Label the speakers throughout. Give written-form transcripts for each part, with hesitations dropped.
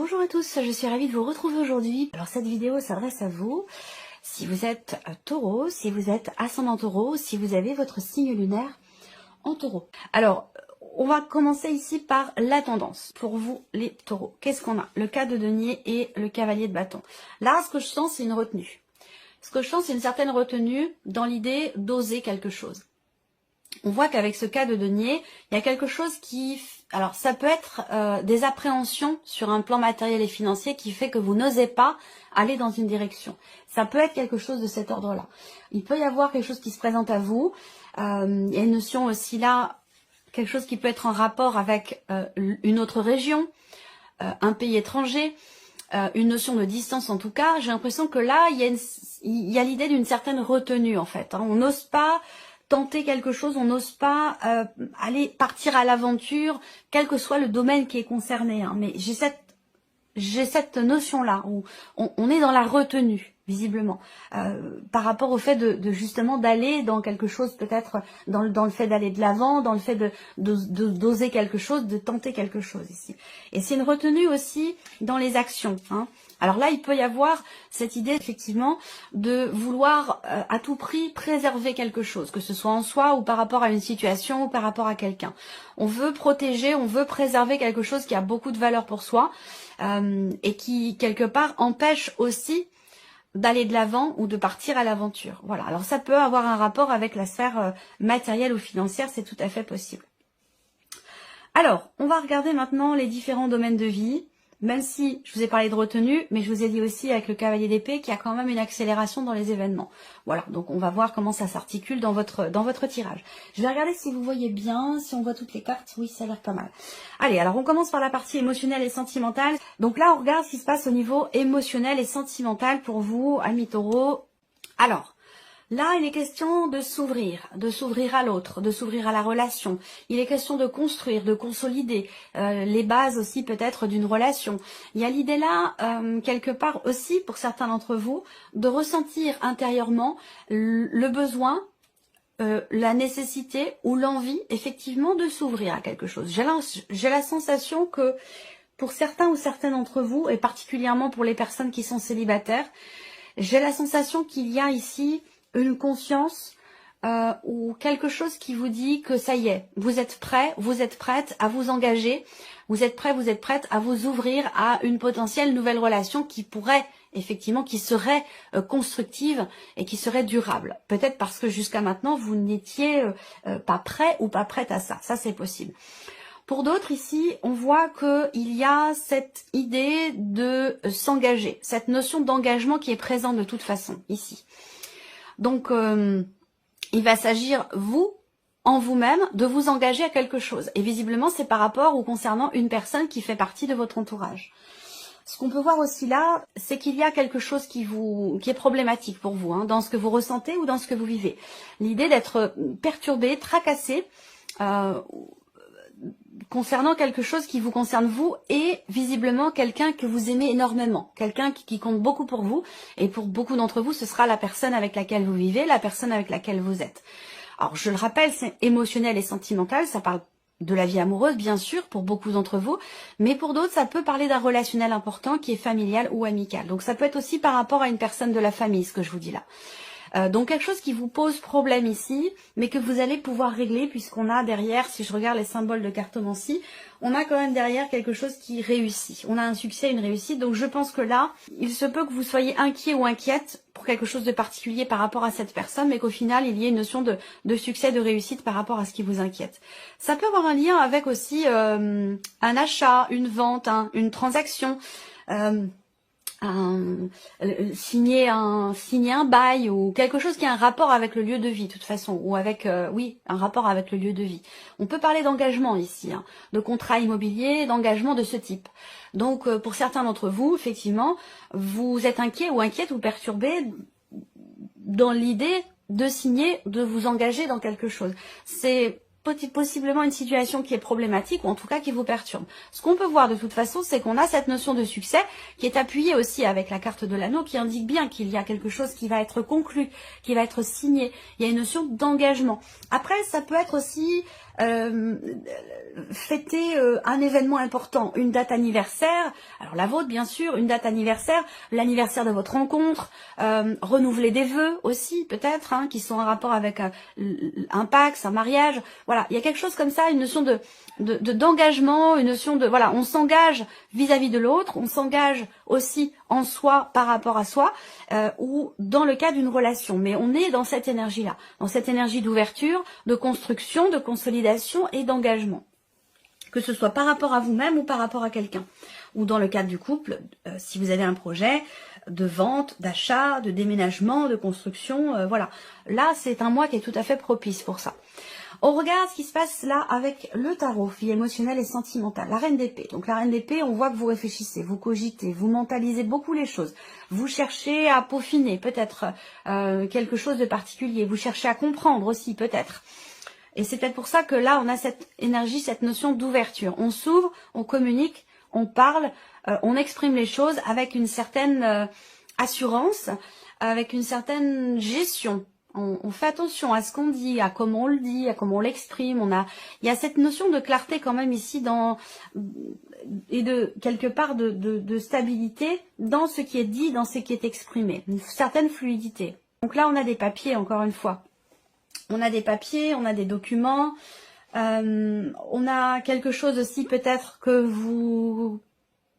Speaker 1: Bonjour à tous, je suis ravie de vous retrouver aujourd'hui. Alors cette vidéo s'adresse à vous, si vous êtes taureau, si vous êtes ascendant taureau, si vous avez votre signe lunaire en taureau. Alors, on va commencer ici par la tendance. Pour vous, les taureaux, qu'est-ce qu'on a? Le cas de denier et le cavalier de bâton. Là, ce que je sens, c'est une retenue. Ce que je sens, c'est une certaine retenue dans l'idée d'oser quelque chose. On voit qu'avec ce cas de denier, il y a quelque chose qui... Alors, ça peut être des appréhensions sur un plan matériel et financier qui fait que vous n'osez pas aller dans une direction. Ça peut être quelque chose de cet ordre-là. Il peut y avoir quelque chose qui se présente à vous. Il y a une notion aussi là, quelque chose qui peut être en rapport avec une autre région, un pays étranger, une notion de distance en tout cas. J'ai l'impression que là, il y a l'idée d'une certaine retenue en fait. On n'ose pas tenter quelque chose, on n'ose pas aller partir à l'aventure, quel que soit le domaine qui est concerné. Mais j'ai cette notion-là où on est dans la retenue, visiblement, par rapport au fait de justement d'aller dans quelque chose, peut-être dans le fait d'aller de l'avant, dans le fait d'oser quelque chose, de tenter quelque chose ici. Et c'est une retenue aussi dans les actions. Alors là, il peut y avoir cette idée effectivement de vouloir à tout prix préserver quelque chose, que ce soit en soi ou par rapport à une situation ou par rapport à quelqu'un. On veut protéger, on veut préserver quelque chose qui a beaucoup de valeur pour soi et qui, quelque part, empêche aussi d'aller de l'avant ou de partir à l'aventure. Voilà. Alors ça peut avoir un rapport avec la sphère matérielle ou financière, c'est tout à fait possible. Alors, on va regarder maintenant les différents domaines de vie. Même si je vous ai parlé de retenue, mais je vous ai dit aussi avec le cavalier d'épée qu'il y a quand même une accélération dans les événements. Voilà, donc on va voir comment ça s'articule dans votre tirage. Je vais regarder si vous voyez bien, si on voit toutes les cartes. Oui, ça a l'air pas mal. Allez, alors on commence par la partie émotionnelle et sentimentale. Donc là, on regarde ce qui se passe au niveau émotionnel et sentimental pour vous, amis taureaux. Alors, là, il est question de s'ouvrir à l'autre, de s'ouvrir à la relation. Il est question de construire, de consolider les bases aussi peut-être d'une relation. Il y a l'idée là, quelque part aussi, pour certains d'entre vous, de ressentir intérieurement le besoin, la nécessité ou l'envie, effectivement, de s'ouvrir à quelque chose. J'ai la sensation que pour certains ou certaines d'entre vous, et particulièrement pour les personnes qui sont célibataires, j'ai la sensation qu'il y a ici une conscience ou quelque chose qui vous dit que ça y est, vous êtes prêt, vous êtes prête à vous engager, vous êtes prêt, vous êtes prête à vous ouvrir à une potentielle nouvelle relation qui pourrait, effectivement, qui serait constructive et qui serait durable. Peut-être parce que jusqu'à maintenant, vous n'étiez pas prêt ou pas prête à ça. Ça, c'est possible. Pour d'autres ici, on voit qu'il y a cette idée de s'engager, cette notion d'engagement qui est présente de toute façon ici. Donc, il va s'agir, vous, en vous-même, de vous engager à quelque chose. Et visiblement, c'est par rapport ou concernant une personne qui fait partie de votre entourage. Ce qu'on peut voir aussi là, c'est qu'il y a quelque chose qui est problématique pour vous, dans ce que vous ressentez ou dans ce que vous vivez. L'idée d'être perturbé, tracassé, concernant quelque chose qui vous concerne vous et visiblement quelqu'un que vous aimez énormément, quelqu'un qui compte beaucoup pour vous et pour beaucoup d'entre vous ce sera la personne avec laquelle vous vivez, la personne avec laquelle vous êtes. Alors je le rappelle, c'est émotionnel et sentimental, ça parle de la vie amoureuse bien sûr pour beaucoup d'entre vous, mais pour d'autres ça peut parler d'un relationnel important qui est familial ou amical. Donc ça peut être aussi par rapport à une personne de la famille ce que je vous dis là. Donc quelque chose qui vous pose problème ici, mais que vous allez pouvoir régler puisqu'on a derrière, si je regarde les symboles de cartomancie, on a quand même derrière quelque chose qui réussit. On a un succès, une réussite, donc je pense que là, il se peut que vous soyez inquiet ou inquiète pour quelque chose de particulier par rapport à cette personne, mais qu'au final, il y ait une notion de succès, de réussite par rapport à ce qui vous inquiète. Ça peut avoir un lien avec aussi un achat, une vente, une transaction, signer un bail ou quelque chose qui a un rapport avec le lieu de vie de toute façon ou avec un rapport avec le lieu de vie. On peut parler d'engagement ici, de contrat immobilier, d'engagement de ce type. Donc pour certains d'entre vous, effectivement, vous êtes inquiet ou inquiète ou perturbé dans l'idée de signer, de vous engager dans quelque chose. C'est possiblement une situation qui est problématique ou en tout cas qui vous perturbe. Ce qu'on peut voir de toute façon, c'est qu'on a cette notion de succès qui est appuyée aussi avec la carte de l'anneau qui indique bien qu'il y a quelque chose qui va être conclu, qui va être signé. Il y a une notion d'engagement. Après, ça peut être aussi fêter un événement important, une date anniversaire, alors la vôtre bien sûr, une date anniversaire, l'anniversaire de votre rencontre, renouveler des vœux aussi peut-être, hein, qui sont en rapport avec un Pacs, un mariage, voilà, il y a quelque chose comme ça, une notion d'engagement, une notion de, voilà, on s'engage vis-à-vis de l'autre, on s'engage aussi en soi par rapport à soi, ou dans le cas d'une relation, mais on est dans cette énergie-là, dans cette énergie d'ouverture, de construction, de consolidation et d'engagement. Que ce soit par rapport à vous-même ou par rapport à quelqu'un. Ou dans le cadre du couple, si vous avez un projet de vente, d'achat, de déménagement, de construction, voilà. Là, c'est un mois qui est tout à fait propice pour ça. On regarde ce qui se passe là avec le tarot, vie émotionnelle et sentimentale. La reine d'épée. Donc la reine d'épée, on voit que vous réfléchissez, vous cogitez, vous mentalisez beaucoup les choses. Vous cherchez à peaufiner peut-être quelque chose de particulier. Vous cherchez à comprendre aussi peut-être. Et c'est peut-être pour ça que là, on a cette énergie, cette notion d'ouverture. On s'ouvre, on communique, on parle, on exprime les choses avec une certaine assurance, avec une certaine gestion. On fait attention à ce qu'on dit, à comment on le dit, à comment on l'exprime. Il y a cette notion de clarté quand même ici et de quelque part de stabilité dans ce qui est dit, dans ce qui est exprimé. Une certaine fluidité. Donc là, on a des papiers, encore une fois. On a des papiers, on a des documents, on a quelque chose aussi peut-être que vous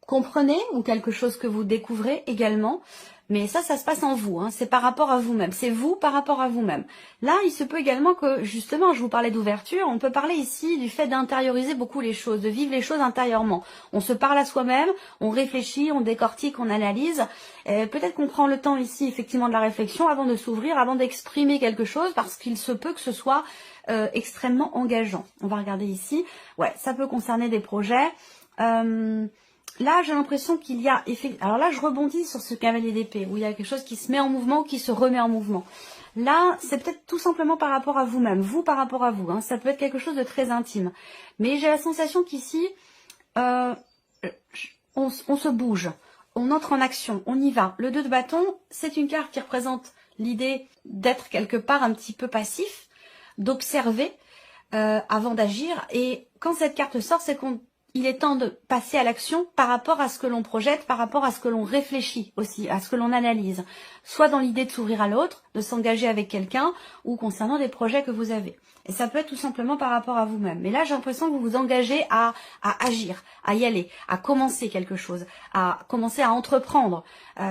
Speaker 1: comprenez ou quelque chose que vous découvrez également. Mais ça se passe en vous, hein, c'est par rapport à vous-même, c'est vous par rapport à vous-même. Là, il se peut également que, justement, je vous parlais d'ouverture, on peut parler ici du fait d'intérioriser beaucoup les choses, de vivre les choses intérieurement. On se parle à soi-même, on réfléchit, on décortique, on analyse. Peut-être qu'on prend le temps ici, effectivement, de la réflexion avant de s'ouvrir, avant d'exprimer quelque chose, parce qu'il se peut que ce soit extrêmement engageant. On va regarder ici. Ouais, ça peut concerner des projets. Là, j'ai l'impression qu'il y a... Alors là, je rebondis sur ce cavalier d'épée, où il y a quelque chose qui se met en mouvement ou qui se remet en mouvement. Là, c'est peut-être tout simplement par rapport à vous-même, vous par rapport à vous. Hein. Ça peut être quelque chose de très intime. Mais j'ai la sensation qu'ici, on se bouge, on entre en action, on y va. Le 2 de bâton, c'est une carte qui représente l'idée d'être quelque part un petit peu passif, d'observer avant d'agir. Et quand cette carte sort, c'est qu'il est temps de passer à l'action par rapport à ce que l'on projette, par rapport à ce que l'on réfléchit aussi, à ce que l'on analyse. Soit dans l'idée de s'ouvrir à l'autre, de s'engager avec quelqu'un, ou concernant des projets que vous avez. Et ça peut être tout simplement par rapport à vous-même. Mais là, j'ai l'impression que vous vous engagez à agir, à y aller, à commencer quelque chose, à commencer à entreprendre,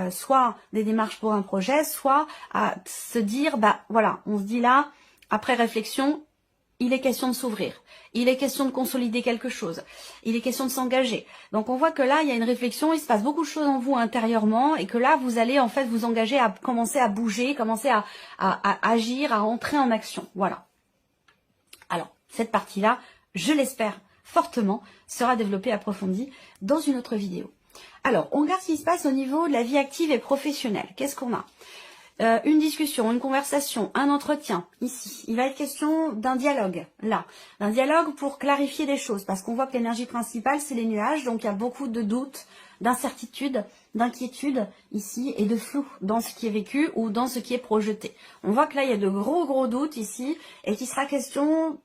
Speaker 1: soit des démarches pour un projet, soit à se dire, bah voilà, on se dit là, après réflexion, il est question de s'ouvrir, il est question de consolider quelque chose, il est question de s'engager. Donc on voit que là, il y a une réflexion, il se passe beaucoup de choses en vous intérieurement et que là, vous allez en fait vous engager à commencer à bouger, commencer à agir, à entrer en action. Voilà. Alors, cette partie-là, je l'espère fortement, sera développée, approfondie dans une autre vidéo. Alors, on regarde ce qui se passe au niveau de la vie active et professionnelle. Qu'est-ce qu'on a ? Une discussion, une conversation, un entretien, ici. Il va être question d'un dialogue, là. D'un dialogue pour clarifier des choses, parce qu'on voit que l'énergie principale, c'est les nuages, donc il y a beaucoup de doutes, d'incertitudes, d'inquiétudes, ici, et de flou dans ce qui est vécu ou dans ce qui est projeté. On voit que là, il y a de gros doutes ici, et qu'il sera question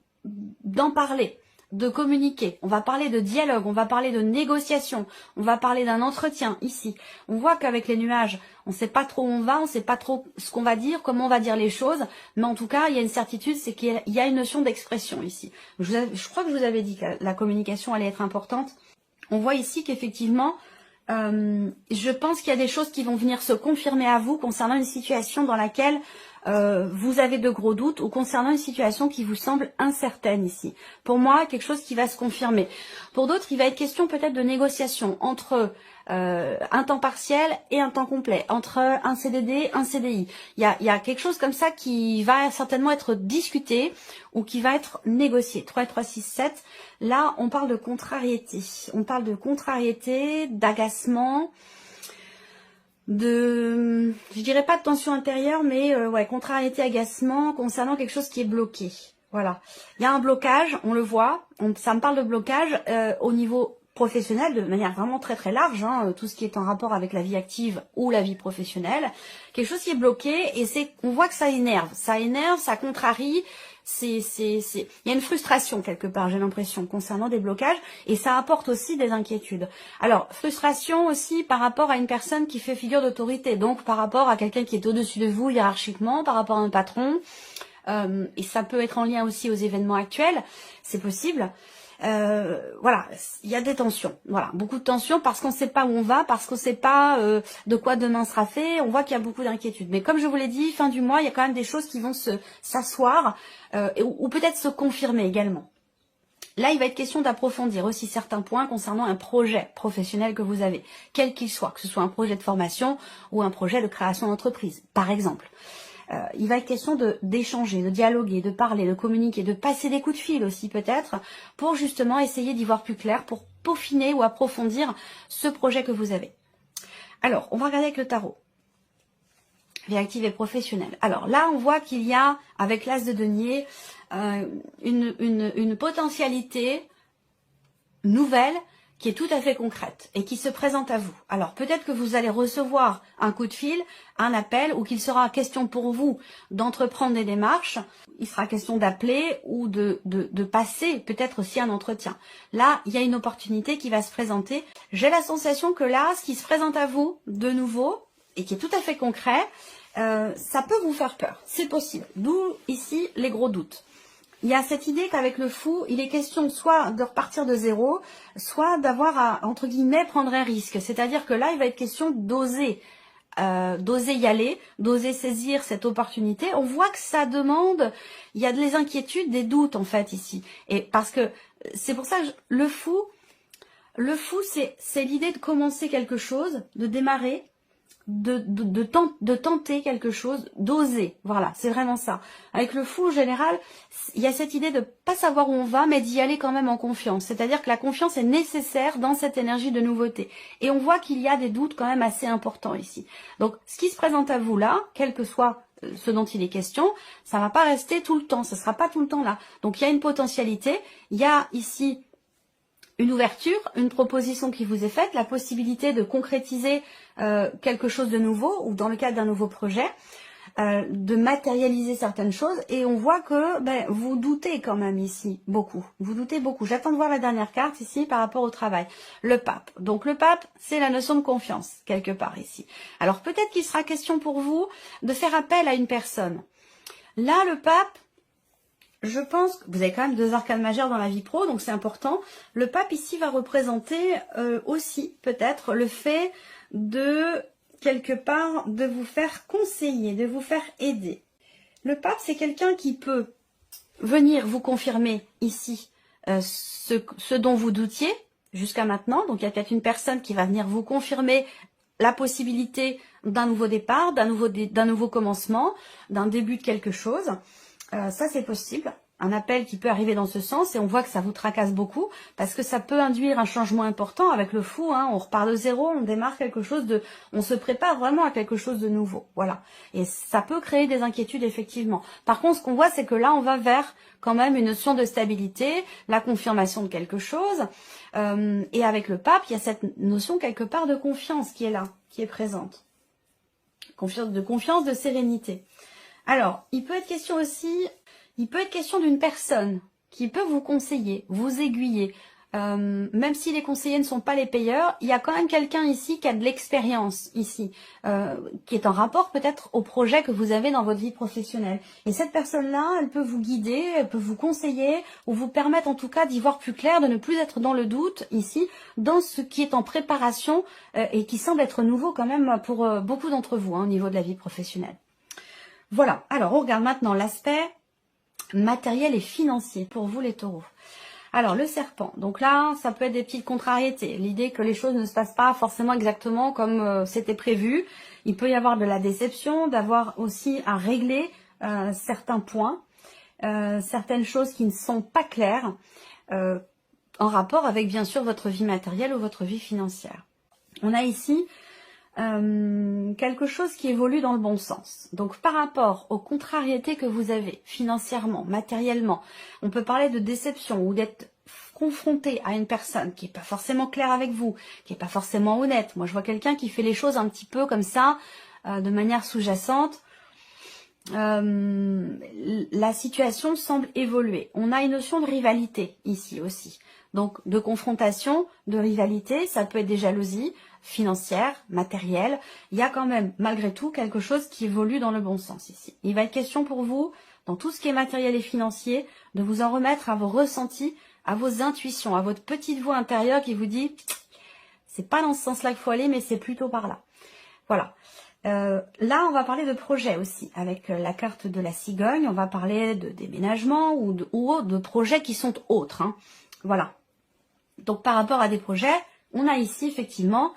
Speaker 1: d'en parler, de communiquer. On va parler de dialogue, on va parler de négociation, on va parler d'un entretien ici. On voit qu'avec les nuages, on ne sait pas trop où on va, on ne sait pas trop ce qu'on va dire, comment on va dire les choses, mais en tout cas, il y a une certitude, c'est qu'il y a une notion d'expression ici. Je crois que je vous avais dit que la communication allait être importante. On voit ici qu'effectivement, je pense qu'il y a des choses qui vont venir se confirmer à vous concernant une situation dans laquelle vous avez de gros doutes ou concernant une situation qui vous semble incertaine ici. Pour moi, quelque chose qui va se confirmer. Pour d'autres, il va être question peut-être de négociation entre un temps partiel et un temps complet, entre un CDD, un CDI. Il y a quelque chose comme ça qui va certainement être discuté ou qui va être négocié. 3 et 3, 6, 7. Là, on parle de contrariété. On parle de contrariété, d'agacement, je dirais pas de tension intérieure, mais ouais, contrariété, agacement concernant quelque chose qui est bloqué. Voilà. Il y a un blocage, on le voit. Ça me parle de blocage au niveau professionnel de manière vraiment très large, hein, tout ce qui est en rapport avec la vie active ou la vie professionnelle. Quelque chose qui est bloqué et on voit que ça énerve, ça contrarie. il y a une frustration quelque part, j'ai l'impression, concernant des blocages, et ça apporte aussi des inquiétudes. Alors, frustration aussi par rapport à une personne qui fait figure d'autorité, donc par rapport à quelqu'un qui est au-dessus de vous hiérarchiquement, par rapport à un patron, et ça peut être en lien aussi aux événements actuels, c'est possible. Voilà, il y a des tensions, voilà, beaucoup de tensions parce qu'on ne sait pas où on va, parce qu'on ne sait pas de quoi demain sera fait, on voit qu'il y a beaucoup d'inquiétudes. Mais comme je vous l'ai dit, fin du mois, il y a quand même des choses qui vont s'asseoir ou peut-être se confirmer également. Là, il va être question d'approfondir aussi certains points concernant un projet professionnel que vous avez, quel qu'il soit, que ce soit un projet de formation ou un projet de création d'entreprise, par exemple. Il va être question d'échanger, de dialoguer, de parler, de communiquer, de passer des coups de fil aussi peut-être, pour justement essayer d'y voir plus clair, pour peaufiner ou approfondir ce projet que vous avez. Alors, on va regarder avec le tarot. Vie active et professionnelle. Alors là, on voit qu'il y a, avec l'As de denier, une potentialité nouvelle qui est tout à fait concrète et qui se présente à vous. Alors peut-être que vous allez recevoir un coup de fil, un appel, ou qu'il sera question pour vous d'entreprendre des démarches. Il sera question d'appeler ou de passer peut-être aussi un entretien. Là, il y a une opportunité qui va se présenter. J'ai la sensation que là, ce qui se présente à vous de nouveau et qui est tout à fait concret, ça peut vous faire peur. C'est possible. D'où ici les gros doutes. Il y a cette idée qu'avec le fou, il est question soit de repartir de zéro, soit d'avoir à, entre guillemets, prendre un risque. C'est-à-dire que là, il va être question d'oser y aller, d'oser saisir cette opportunité. On voit que ça demande, il y a des inquiétudes, des doutes en fait ici. Et parce que c'est pour ça que le fou, c'est l'idée de commencer quelque chose, de démarrer, de tenter quelque chose, d'oser. Voilà, c'est vraiment ça. Avec le fou, en général, il y a cette idée de pas savoir où on va, mais d'y aller quand même en confiance. C'est-à-dire que la confiance est nécessaire dans cette énergie de nouveauté. Et on voit qu'il y a des doutes quand même assez importants ici. Donc, ce qui se présente à vous là, quel que soit ce dont il est question, ça va pas rester tout le temps. Ce sera pas tout le temps là. Donc, il y a une potentialité. Il y a ici une ouverture, une proposition qui vous est faite, la possibilité de concrétiser quelque chose de nouveau ou dans le cadre d'un nouveau projet, de matérialiser certaines choses, et on voit que vous doutez quand même ici beaucoup. Vous doutez beaucoup. J'attends de voir la dernière carte ici par rapport au travail. Le pape. Donc le pape, c'est la notion de confiance quelque part ici. Alors peut-être qu'il sera question pour vous de faire appel à une personne. Là, le pape, je pense que vous avez quand même 2 arcanes majeures dans la vie pro, donc c'est important. Le pape ici va représenter aussi peut-être le fait de, quelque part, de vous faire conseiller, de vous faire aider. Le pape, c'est quelqu'un qui peut venir vous confirmer ici ce dont vous doutiez jusqu'à maintenant. Donc il y a peut-être une personne qui va venir vous confirmer la possibilité d'un nouveau départ, d'un nouveau commencement, d'un début de quelque chose. Ça, c'est possible. Un appel qui peut arriver dans ce sens, et on voit que ça vous tracasse beaucoup parce que ça peut induire un changement important avec le fou. On repart de zéro, on démarre quelque chose on se prépare vraiment à quelque chose de nouveau. Voilà. Et ça peut créer des inquiétudes effectivement. Par contre, ce qu'on voit, c'est que là, on va vers quand même une notion de stabilité, la confirmation de quelque chose. Et avec le pape, il y a cette notion quelque part de confiance qui est là, qui est présente. Confiance, de sérénité. Alors, il peut être question aussi, d'une personne qui peut vous conseiller, vous aiguiller. Même si les conseillers ne sont pas les payeurs, il y a quand même quelqu'un ici qui a de l'expérience ici, qui est en rapport peut-être au projet que vous avez dans votre vie professionnelle. Et cette personne-là, elle peut vous guider, elle peut vous conseiller, ou vous permettre en tout cas d'y voir plus clair, de ne plus être dans le doute ici, dans ce qui est en préparation et qui semble être nouveau quand même pour beaucoup d'entre vous au niveau de la vie professionnelle. Voilà, alors on regarde maintenant l'aspect matériel et financier pour vous les taureaux. Alors le serpent, donc là ça peut être des petites contrariétés, l'idée que les choses ne se passent pas forcément exactement comme c'était prévu. Il peut y avoir de la déception, d'avoir aussi à régler certains points, certaines choses qui ne sont pas claires en rapport avec bien sûr votre vie matérielle ou votre vie financière. On a ici quelque chose qui évolue dans le bon sens. Donc par rapport aux contrariétés que vous avez financièrement, matériellement, on peut parler de déception ou d'être confronté à une personne qui n'est pas forcément claire avec vous, qui n'est pas forcément honnête. Moi je vois quelqu'un qui fait les choses un petit peu comme ça, de manière sous-jacente. la situation semble évoluer. On a une notion de rivalité ici aussi. Donc de confrontation, de rivalité, ça peut être des jalousies financières, matérielles. Il y a quand même malgré tout quelque chose qui évolue dans le bon sens ici. Il va être question pour vous, dans tout ce qui est matériel et financier, de vous en remettre à vos ressentis, à vos intuitions, à votre petite voix intérieure qui vous dit c'est pas dans ce sens-là qu'il faut aller, mais c'est plutôt par là. Voilà. Là, on va parler de projet aussi. Avec la carte de la cigogne, on va parler de déménagement ou de projets qui sont autres. Hein. Voilà. Donc, par rapport à des projets, on a ici effectivement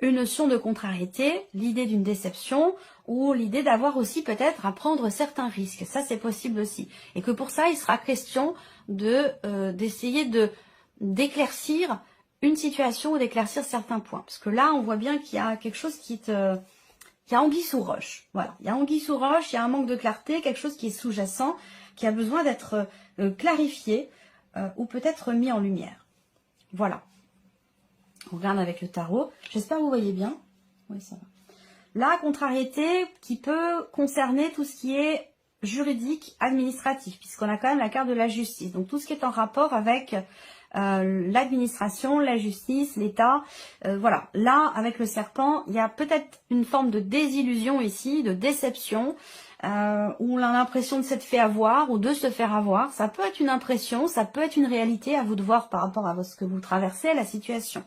Speaker 1: une notion de contrariété, l'idée d'une déception ou l'idée d'avoir aussi peut-être à prendre certains risques. Ça, c'est possible aussi. Et que pour ça, il sera question d'essayer d'éclaircir une situation ou d'éclaircir certains points. Parce que là, on voit bien qu'il y a quelque chose qui il y a anguille sous roche. Voilà, il y a anguille sous roche, il y a un manque de clarté, quelque chose qui est sous-jacent, qui a besoin d'être clarifié ou peut-être mis en lumière. Voilà. On regarde avec le tarot. J'espère que vous voyez bien. Oui, ça va. La contrariété qui peut concerner tout ce qui est juridique, administratif, puisqu'on a quand même la carte de la justice. Donc tout ce qui est en rapport avec l'administration, la justice, l'État. Voilà, là, avec le serpent, il y a peut-être une forme de désillusion ici, de déception, où on a l'impression de s'être fait avoir ou de se faire avoir. Ça peut être une impression, ça peut être une réalité, à vous de voir par rapport à ce que vous traversez, la situation.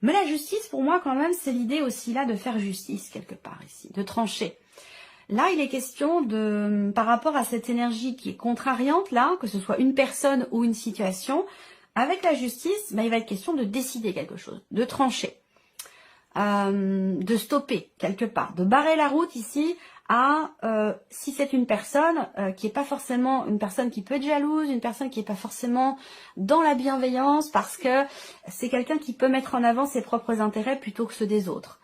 Speaker 1: Mais la justice, pour moi, quand même, c'est l'idée aussi là de faire justice, quelque part ici, de trancher. Là, il est question de, par rapport à cette énergie qui est contrariante, là, que ce soit une personne ou une situation, avec la justice, ben, il va être question de décider quelque chose, de trancher, de stopper quelque part, de barrer la route ici à, si c'est une personne qui n'est pas forcément une personne qui peut être jalouse, une personne qui n'est pas forcément dans la bienveillance, parce que c'est quelqu'un qui peut mettre en avant ses propres intérêts plutôt que ceux des autres.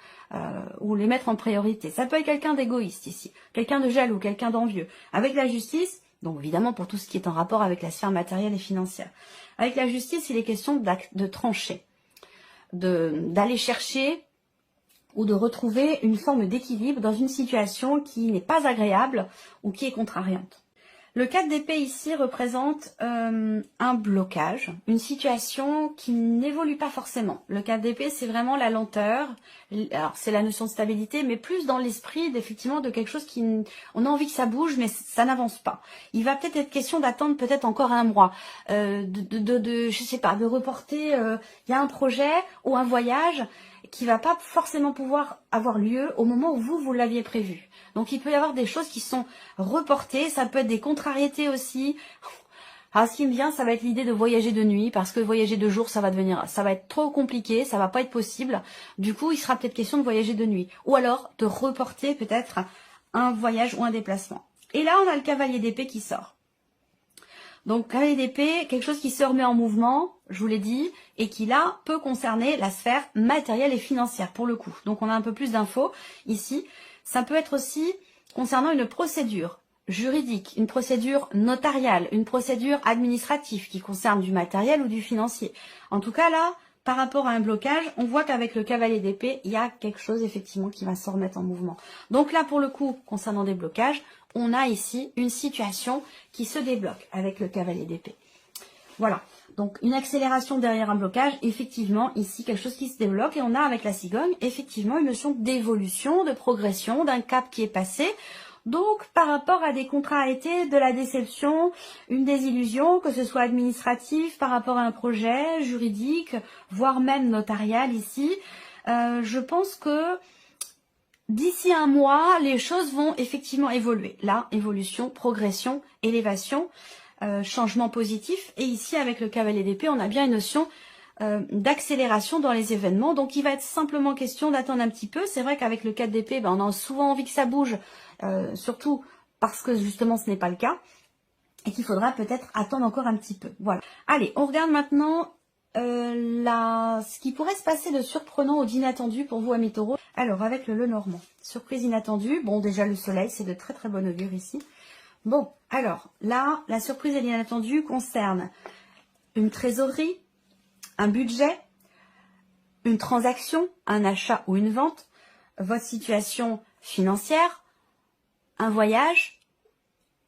Speaker 1: Ou les mettre en priorité. Ça peut être quelqu'un d'égoïste ici, quelqu'un de jaloux, quelqu'un d'envieux. Avec la justice, donc évidemment pour tout ce qui est en rapport avec la sphère matérielle et financière. Avec la justice, il est question de trancher, d'aller chercher ou de retrouver une forme d'équilibre dans une situation qui n'est pas agréable ou qui est contrariante. Le 4 d'épée ici représente un blocage, une situation qui n'évolue pas forcément. Le 4 d'épée, c'est vraiment la lenteur. Alors, c'est la notion de stabilité, mais plus dans l'esprit, effectivement, de quelque chose qui... On a envie que ça bouge, mais ça n'avance pas. Il va peut-être être question d'attendre peut-être encore un mois, je sais pas, de reporter... Il y a un projet ou un voyage qui va pas forcément pouvoir avoir lieu au moment où vous l'aviez prévu. Donc il peut y avoir des choses qui sont reportées, ça peut être des contrariétés aussi. Alors ce qui me vient, ça va être l'idée de voyager de nuit, parce que voyager de jour, ça va être trop compliqué, ça va pas être possible. Du coup, il sera peut-être question de voyager de nuit. Ou alors de reporter peut-être un voyage ou un déplacement. Et là, on a le cavalier d'épée qui sort. Donc, cavalier d'épée, quelque chose qui se remet en mouvement, je vous l'ai dit, et qui là peut concerner la sphère matérielle et financière pour le coup. Donc, on a un peu plus d'infos ici. Ça peut être aussi concernant une procédure juridique, une procédure notariale, une procédure administrative qui concerne du matériel ou du financier. En tout cas, là, par rapport à un blocage, on voit qu'avec le cavalier d'épée, il y a quelque chose effectivement qui va se remettre en mouvement. Donc là, pour le coup, concernant des blocages, on a ici une situation qui se débloque avec le cavalier d'épée. Voilà, donc une accélération derrière un blocage, effectivement, ici quelque chose qui se débloque, et on a avec la cigogne, effectivement, une notion d'évolution, de progression, d'un cap qui est passé. Donc, par rapport à des contrariétés, de la déception, une désillusion, que ce soit administratif, par rapport à un projet juridique, voire même notarial ici, je pense que d'ici un mois, les choses vont effectivement évoluer. Là, évolution, progression, élévation, changement positif. Et ici, avec le cavalier d'épée, on a bien une notion d'accélération dans les événements. Donc, il va être simplement question d'attendre un petit peu. C'est vrai qu'avec le 4 d'épée, on a souvent envie que ça bouge, surtout parce que justement, ce n'est pas le cas. Et qu'il faudra peut-être attendre encore un petit peu. Voilà. Allez, on regarde maintenant ce qui pourrait se passer de surprenant ou d'inattendu pour vous, amis taureaux. Alors, avec le Lenormand, surprise inattendue. Bon, déjà le soleil, c'est de très très bon augure ici. Bon, alors, là, la surprise et l'inattendue concernent une trésorerie, un budget, une transaction, un achat ou une vente, votre situation financière, un voyage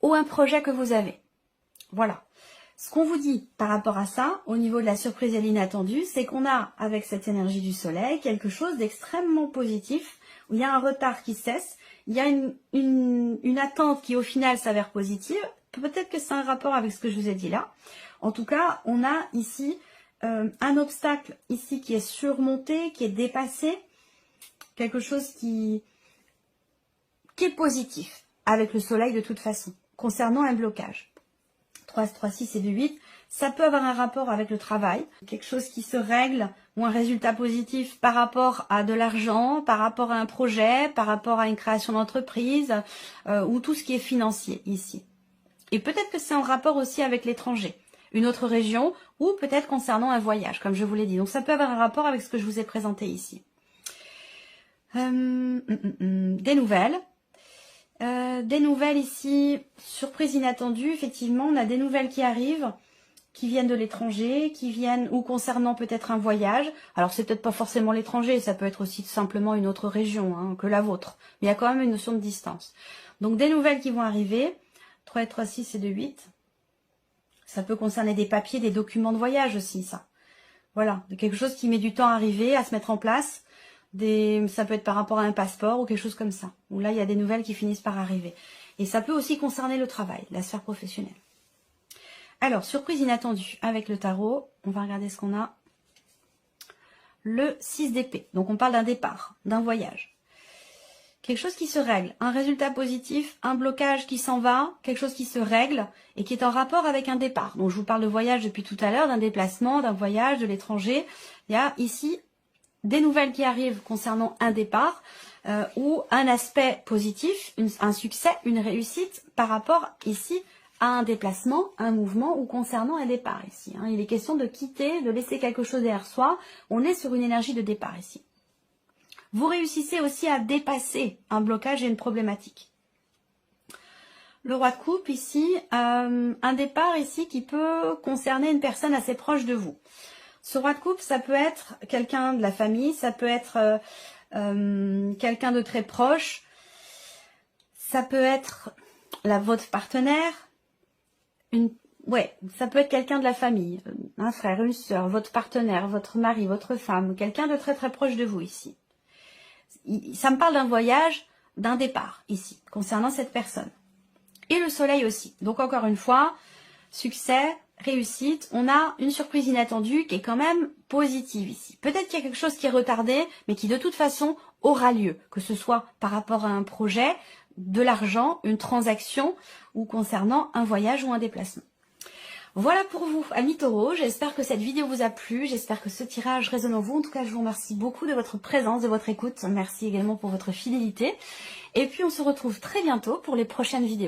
Speaker 1: ou un projet que vous avez. Voilà. Ce qu'on vous dit par rapport à ça, au niveau de la surprise et l'inattendu, c'est qu'on a, avec cette énergie du soleil, quelque chose d'extrêmement positif, où il y a un retard qui cesse, il y a une attente qui au final s'avère positive. Peut-être que c'est un rapport avec ce que je vous ai dit là. En tout cas, on a ici un obstacle ici qui est surmonté, qui est dépassé, quelque chose qui est positif avec le soleil de toute façon, concernant un blocage. 3, 3, 6 et 2, 8, ça peut avoir un rapport avec le travail, quelque chose qui se règle ou un résultat positif par rapport à de l'argent, par rapport à un projet, par rapport à une création d'entreprise ou tout ce qui est financier ici. Et peut-être que c'est en rapport aussi avec l'étranger, une autre région ou peut-être concernant un voyage, comme je vous l'ai dit. Donc ça peut avoir un rapport avec ce que je vous ai présenté ici. Des nouvelles. Des nouvelles ici, surprise inattendue, effectivement, on a des nouvelles qui arrivent, qui viennent de l'étranger, qui viennent ou concernant peut-être un voyage. Alors c'est peut-être pas forcément l'étranger, ça peut être aussi simplement une autre région hein, que la vôtre, mais il y a quand même une notion de distance. Donc des nouvelles qui vont arriver, 3 et 3, 6 et 2, 8. Ça peut concerner des papiers, des documents de voyage aussi, ça. Voilà, quelque chose qui met du temps à arriver, à se mettre en place. Ça peut être par rapport à un passeport ou quelque chose comme ça. Où là, il y a des nouvelles qui finissent par arriver. Et ça peut aussi concerner le travail, la sphère professionnelle. Alors, surprise inattendue avec le tarot. On va regarder ce qu'on a. Le 6 d'épée. Donc, on parle d'un départ, d'un voyage. Quelque chose qui se règle. Un résultat positif, un blocage qui s'en va, quelque chose qui se règle et qui est en rapport avec un départ. Donc, je vous parle de voyage depuis tout à l'heure, d'un déplacement, d'un voyage, de l'étranger. Il y a ici des nouvelles qui arrivent concernant un départ ou un aspect positif, un succès, une réussite par rapport ici à un déplacement, un mouvement ou concernant un départ ici. Hein. Il est question de quitter, de laisser quelque chose derrière soi. On est sur une énergie de départ ici. Vous réussissez aussi à dépasser un blocage et une problématique. Le roi de coupe ici, un départ ici qui peut concerner une personne assez proche de vous. Ce roi de coupe, ça peut être quelqu'un de la famille, ça peut être quelqu'un de très proche, ça peut être votre partenaire, ça peut être quelqu'un de la famille, un frère, une soeur, votre partenaire, votre mari, votre femme, quelqu'un de très très proche de vous ici. Ça me parle d'un voyage, d'un départ ici, concernant cette personne. Et le soleil aussi. Donc encore une fois, succès, réussite, on a une surprise inattendue qui est quand même positive ici. Peut-être qu'il y a quelque chose qui est retardé, mais qui de toute façon aura lieu, que ce soit par rapport à un projet, de l'argent, une transaction ou concernant un voyage ou un déplacement. Voilà pour vous, amis taureaux, j'espère que cette vidéo vous a plu, j'espère que ce tirage résonne en vous. En tout cas, je vous remercie beaucoup de votre présence, de votre écoute. Merci également pour votre fidélité. Et puis, on se retrouve très bientôt pour les prochaines vidéos.